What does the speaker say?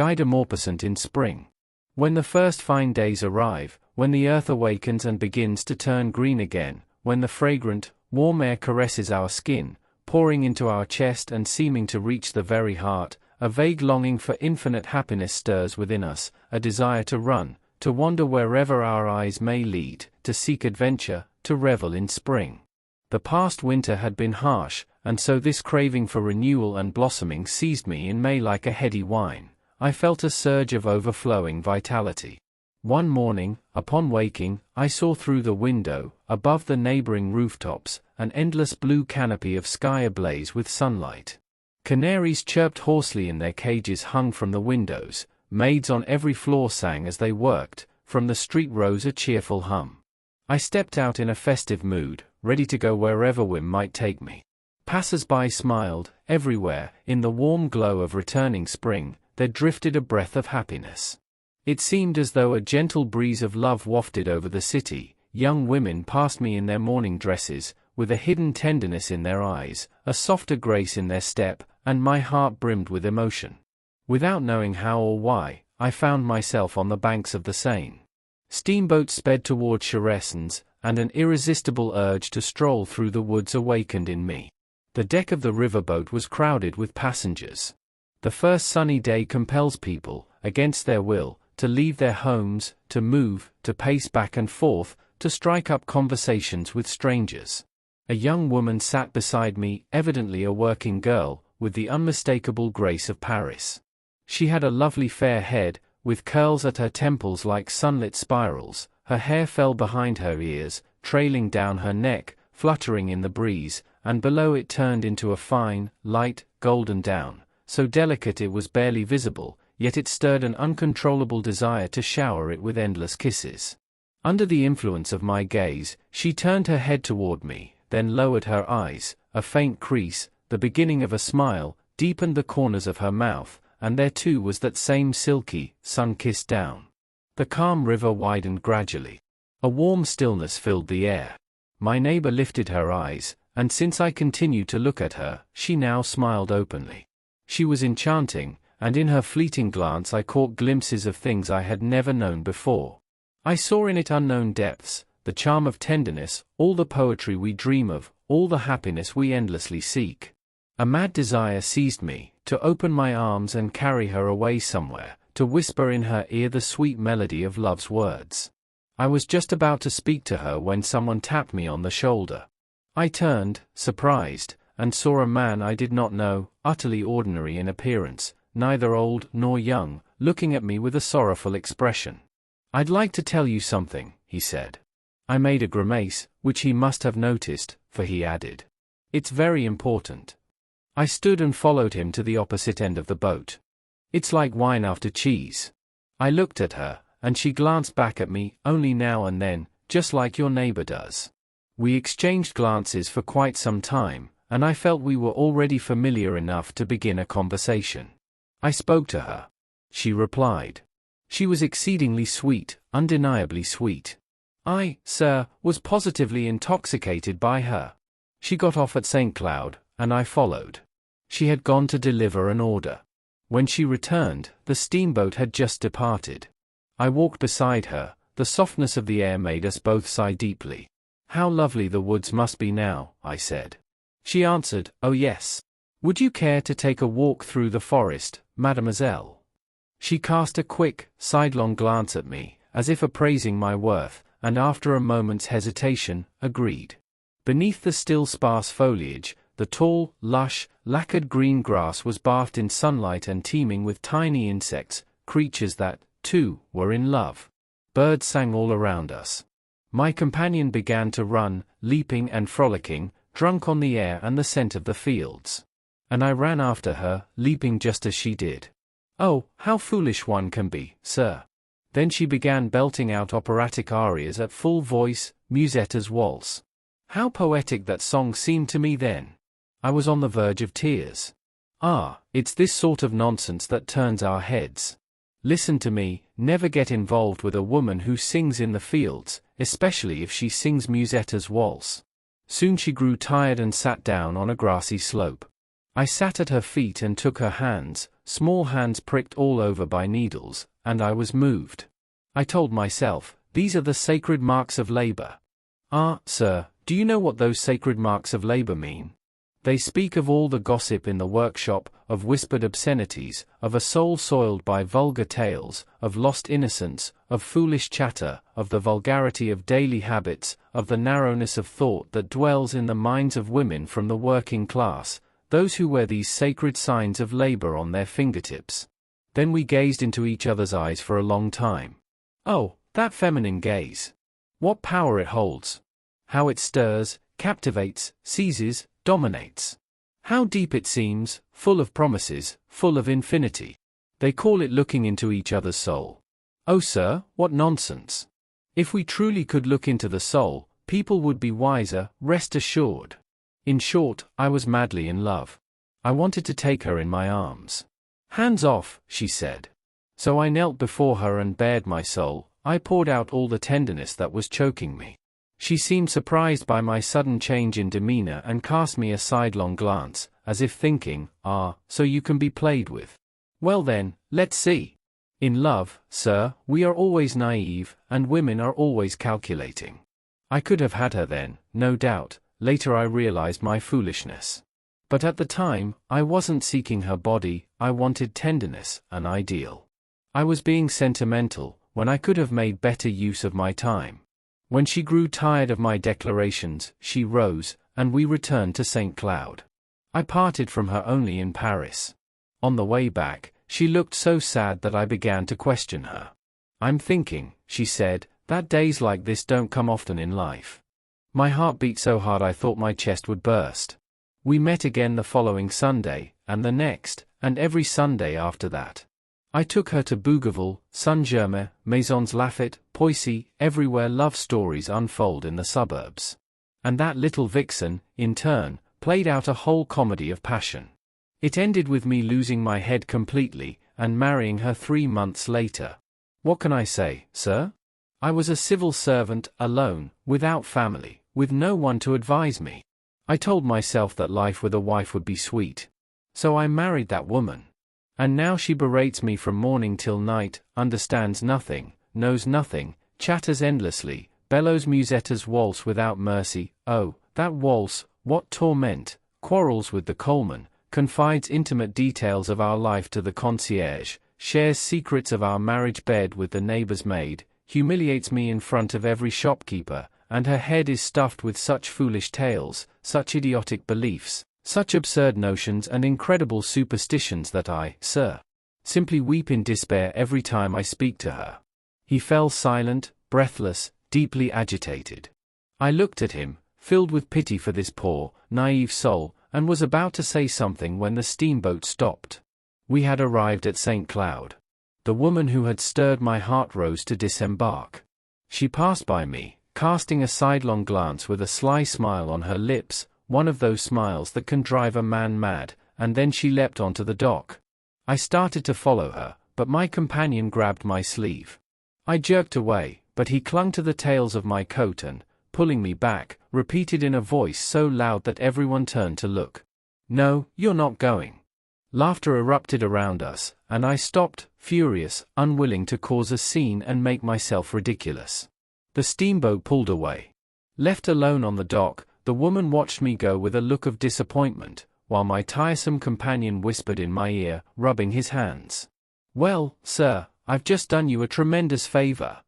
Guy de Maupassant in Spring. When the first fine days arrive, when the earth awakens and begins to turn green again, when the fragrant, warm air caresses our skin, pouring into our chest and seeming to reach the very heart, a vague longing for infinite happiness stirs within us, a desire to run, to wander wherever our eyes may lead, to seek adventure, to revel in spring. The past winter had been harsh, and so this craving for renewal and blossoming seized me in May like a heady wine. I felt a surge of overflowing vitality. One morning, upon waking, I saw through the window, above the neighboring rooftops, an endless blue canopy of sky ablaze with sunlight. Canaries chirped hoarsely in their cages hung from the windows, maids on every floor sang as they worked, from the street rose a cheerful hum. I stepped out in a festive mood, ready to go wherever whim might take me. Passers-by smiled, everywhere, in the warm glow of returning spring, there drifted a breath of happiness. It seemed as though a gentle breeze of love wafted over the city. Young women passed me in their morning dresses, with a hidden tenderness in their eyes, a softer grace in their step, and my heart brimmed with emotion. Without knowing how or why, I found myself on the banks of the Seine. Steamboats sped toward Cheresons, and an irresistible urge to stroll through the woods awakened in me. The deck of the riverboat was crowded with passengers. The first sunny day compels people, against their will, to leave their homes, to move, to pace back and forth, to strike up conversations with strangers. A young woman sat beside me, evidently a working girl, with the unmistakable grace of Paris. She had a lovely fair head, with curls at her temples like sunlit spirals. Her hair fell behind her ears, trailing down her neck, fluttering in the breeze, and below it turned into a fine, light, golden down, so delicate it was barely visible, yet it stirred an uncontrollable desire to shower it with endless kisses. Under the influence of my gaze, she turned her head toward me, then lowered her eyes. A faint crease, the beginning of a smile, deepened the corners of her mouth, and there too was that same silky, sun-kissed down. The calm river widened gradually. A warm stillness filled the air. My neighbor lifted her eyes, and since I continued to look at her, she now smiled openly. She was enchanting, and in her fleeting glance I caught glimpses of things I had never known before. I saw in it unknown depths, the charm of tenderness, all the poetry we dream of, all the happiness we endlessly seek. A mad desire seized me, to open my arms and carry her away somewhere, to whisper in her ear the sweet melody of love's words. I was just about to speak to her when someone tapped me on the shoulder. I turned, surprised, and saw a man I did not know, utterly ordinary in appearance, neither old nor young, looking at me with a sorrowful expression. "I'd like to tell you something," he said. I made a grimace, which he must have noticed, for he added, "It's very important." I stood and followed him to the opposite end of the boat. "It's like wine after cheese." I looked at her, and she glanced back at me, only now and then, just like your neighbor does. We exchanged glances for quite some time, and I felt we were already familiar enough to begin a conversation. I spoke to her. She replied. She was exceedingly sweet, undeniably sweet. I, sir, was positively intoxicated by her. She got off at St. Cloud, and I followed. She had gone to deliver an order. When she returned, the steamboat had just departed. I walked beside her. The softness of the air made us both sigh deeply. "How lovely the woods must be now," I said. She answered, "Oh yes. Would you care to take a walk through the forest, mademoiselle?" She cast a quick, sidelong glance at me, as if appraising my worth, and after a moment's hesitation, agreed. Beneath the still sparse foliage, the tall, lush, lacquered green grass was bathed in sunlight and teeming with tiny insects, creatures that, too, were in love. Birds sang all around us. My companion began to run, leaping and frolicking, drunk on the air and the scent of the fields. And I ran after her, leaping just as she did. "Oh, how foolish one can be, sir." Then she began belting out operatic arias at full voice, Musetta's waltz. How poetic that song seemed to me then. I was on the verge of tears. Ah, it's this sort of nonsense that turns our heads. Listen to me, never get involved with a woman who sings in the fields, especially if she sings Musetta's waltz. Soon she grew tired and sat down on a grassy slope. I sat at her feet and took her hands, small hands pricked all over by needles, and I was moved. I told myself, these are the sacred marks of labor. Ah, sir, do you know what those sacred marks of labor mean? They speak of all the gossip in the workshop, of whispered obscenities, of a soul soiled by vulgar tales, of lost innocence, of foolish chatter, of the vulgarity of daily habits, of the narrowness of thought that dwells in the minds of women from the working class, those who wear these sacred signs of labor on their fingertips. Then we gazed into each other's eyes for a long time. Oh, that feminine gaze! What power it holds! How it stirs, captivates, seizes, dominates! How deep it seems, full of promises, full of infinity. They call it looking into each other's soul. Oh sir, what nonsense! If we truly could look into the soul, people would be wiser, rest assured. In short, I was madly in love. I wanted to take her in my arms. Hands off, she said. So I knelt before her and bared my soul. I poured out all the tenderness that was choking me. She seemed surprised by my sudden change in demeanor and cast me a sidelong glance, as if thinking, ah, so you can be played with. Well then, let's see. In love, sir, we are always naive, and women are always calculating. I could have had her then, no doubt. Later I realized my foolishness. But at the time, I wasn't seeking her body, I wanted tenderness, an ideal. I was being sentimental, when I could have made better use of my time. When she grew tired of my declarations, she rose, and we returned to St. Cloud. I parted from her only in Paris. On the way back, she looked so sad that I began to question her. I'm thinking, she said, that days like this don't come often in life. My heart beat so hard I thought my chest would burst. We met again the following Sunday, and the next, and every Sunday after that. I took her to Bougival, Saint-Germain, Maisons Laffitte, Poissy, everywhere love stories unfold in the suburbs. And that little vixen, in turn, played out a whole comedy of passion. It ended with me losing my head completely, and marrying her 3 months later. What can I say, sir? I was a civil servant, alone, without family, with no one to advise me. I told myself that life with a wife would be sweet. So I married that woman. And now she berates me from morning till night, understands nothing, knows nothing, chatters endlessly, bellows Musetta's waltz without mercy. Oh, that waltz, what torment, quarrels with the coalman, confides intimate details of our life to the concierge, shares secrets of our marriage bed with the neighbor's maid, humiliates me in front of every shopkeeper, and her head is stuffed with such foolish tales, such idiotic beliefs, such absurd notions and incredible superstitions that I, sir, simply weep in despair every time I speak to her. He fell silent, breathless, deeply agitated. I looked at him, filled with pity for this poor, naive soul, and was about to say something when the steamboat stopped. We had arrived at St. Cloud. The woman who had stirred my heart rose to disembark. She passed by me, casting a sidelong glance with a sly smile on her lips, one of those smiles that can drive a man mad, and then she leapt onto the dock. I started to follow her, but my companion grabbed my sleeve. I jerked away, but he clung to the tails of my coat and, pulling me back, repeated in a voice so loud that everyone turned to look. No, you're not going. Laughter erupted around us, and I stopped, furious, unwilling to cause a scene and make myself ridiculous. The steamboat pulled away. Left alone on the dock, the woman watched me go with a look of disappointment, while my tiresome companion whispered in my ear, rubbing his hands. Well, sir, I've just done you a tremendous favor.